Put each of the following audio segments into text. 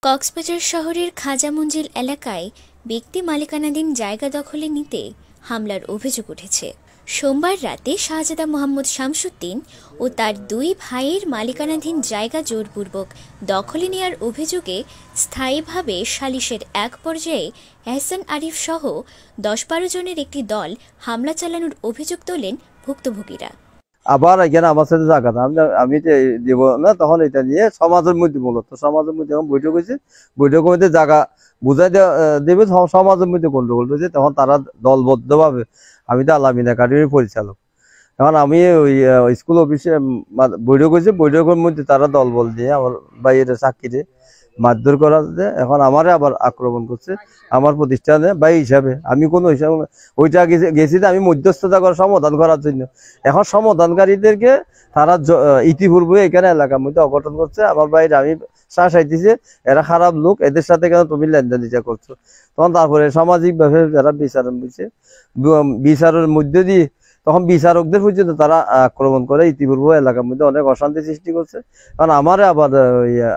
কক্সবাজার শহরের খাজা মঞ্জিল এলাকায় ব্যক্তি মালিকানাধীন জায়গা দখলে নিতে হামলার অভিযোগ উঠেছে। সোমবার রাতে শাহজাদা মোহাম্মদ শামসুদ্দিন ও তার দুই ভাইয়ের মালিকানাধীন জায়গা জোরপূর্বক দখলে নেয়ার অভিযোগে স্থায়ীভাবে সালিশের এক পর্যায়ে এহসান আরিফ সহ ১০-১২ জনের একটি দল হামলা চালানোর অভিযোগ তোলেন ভুক্তভোগীরা। আবার এখানে আমার সাথে জায়গা আমি দেব না, তখন এটা নিয়ে সমাজের মধ্যে সমাজের মধ্যে এখন বৈঠক হয়েছে, বৈঠকের মধ্যে জায়গা বুঝাই দেবে, সমাজের মধ্যে গন্ডগোল হয়েছে। তখন তারা দলবদ্ধ ভাবে, আমি তো আলামিন একাডেমির পরিচালক, এখন আমি ওই স্কুল অফিসে বৈঠক হয়েছে, বৈঠকের মধ্যে তারা দলবল দিয়ে আমার বাইরের চাকরিতে মারধর করা, এখন আমারে আবার আক্রমণ করছে আমার প্রতিষ্ঠানে ভাই হিসাবে। আমি কোনো হিসাবে ওইটা গেছি আমি মধ্যস্থতা করার সমাধান করার জন্য। এখন সমাধানকারীদেরকে তারা ইতিপূর্বে এখানে এলাকার মধ্যে অঘটন করছে, আমার বাইরে আমি চাইতেছে এরা খারাপ লোক, এদের সাথে কেন তুমি লেনদেন দিতে করছো। তখন তারপরে সামাজিকভাবে যারা বিচারণ বুঝছে, বিচারের মধ্যে দিয়ে তখন বিচারকদের পর্যন্ত তারা আক্রমণ করে, ইতিপূর্বে এলাকার মধ্যে অনেক অশান্তি সৃষ্টি করছে। কারণ আমারে আবার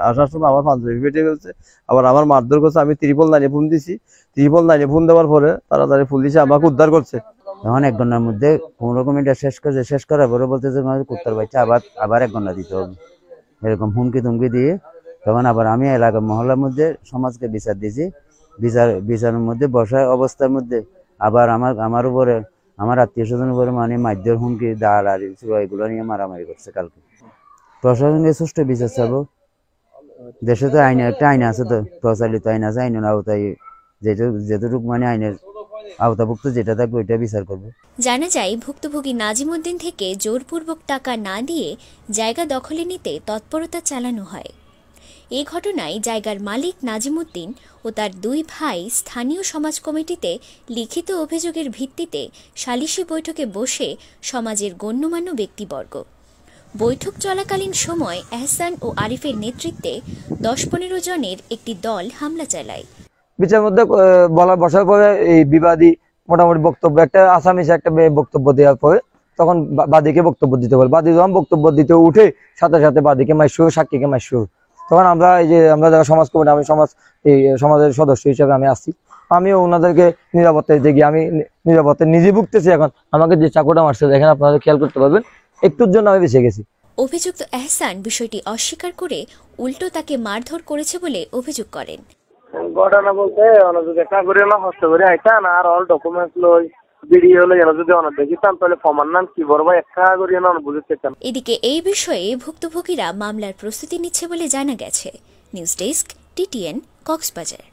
আসার সময় আমার পাঞ্জাবি ফেটে গেছে, আবার আমার মারধর করছে। আমি 999 ফোন দিছি, 999 ফোন দেওয়ার পরে তাড়াতাড়ি পুলিশে আমাকে উদ্ধার করছে। তখন 1 ঘন্টার মধ্যে কোন রকম এটা শেষ করার পরে বলতেছে কুত্তার বাচ্চা আবার 1 ঘন্টা দিতে হবে, এরকম হুমকি তুমকি দিয়ে। তখন আবার আমি এলাকার মহল্লার মধ্যে সমাজকে বিচার দিয়েছি, বিচারের মধ্যে বসার অবস্থার মধ্যে আবার আমার উপরে, আমার আত্মীয় স্বজনের উপরে মানে মারধর, হুমকি, দাঁড়াড়ি এগুলো নিয়ে মারামারি করছে। কালকে প্রশাসনকে সুষ্ঠু বিচার চাবো। দেশে তো একটা আইন আছে, তো প্রচলিত আইন আছে, আইনের আওতায় যেটুকু মানে আইনের আওতাভুক্ত যেটা থাকবে ওইটা বিচার করবে। জানা যায়, ভুক্তভোগী নাজিমুদ্দিন থেকে জোরপূর্বক টাকা না দিয়ে জায়গা দখলে নিতে তৎপরতা চালানো হয়। এই ঘটনায় জায়গার মালিক নাজিমুদ্দিন ও তার দুই ভাই স্থানীয় সমাজ কমিটিতে লিখিত অভিযোগের ভিত্তিতে সালিশি বৈঠকে বসে সমাজের গণ্যমান্য ব্যক্তিবর্গ। বৈঠক চলাকালীন সময় এহসান ও আরিফের নেতৃত্বে 10-15 জনের একটি দল হামলা চালায়। বিচারের মধ্যে বসার পরে এই বিবাদী মোটামুটি বক্তব্য, একটা আসামি একটা বক্তব্য দেওয়ার পরে তখন বাদীকে বক্তব্য দিতে বলে। বাদী যখন বক্তব্য দিতে উঠে সাথে সাথে বাদীকে মাইশুর, সাক্ষীকে মাইশুর। তখন আমরা যারা সমাজ কমিটি, আমি সমাজের সদস্য হিসেবে আমি আসছি, আমিও ওনাদেরকে নিরাপত্তা দিতে গিয়ে আমি নিরাপত্তা নিজে ভুগতেছি। এখন আমাকে যে চাকুটা মারছে দেখেন, আপনারা খেয়াল করতে পারবেন, একটুর জন্য আমি বেঁচে গেছি। অভিযুক্ত এহসান বিষয়টি অস্বীকার করে উল্টো তাকে মারধর করেছে বলে অভিযোগ করেন। ঘটনা বলতে একটা করে হস্ত করে আইতান আর অল ডকুমেন্টস লই ভিডিও লই, যদি অনেক দেখিতাম তাহলে প্রমাণ নাম কি বড় ভাই একটা করে না বুঝতে চান। এদিকে এই বিষয়ে ভুক্তভোগীরা মামলার প্রস্তুতি নিচ্ছে বলে জানা গেছে। News desk, TTN, Cox's Bazar.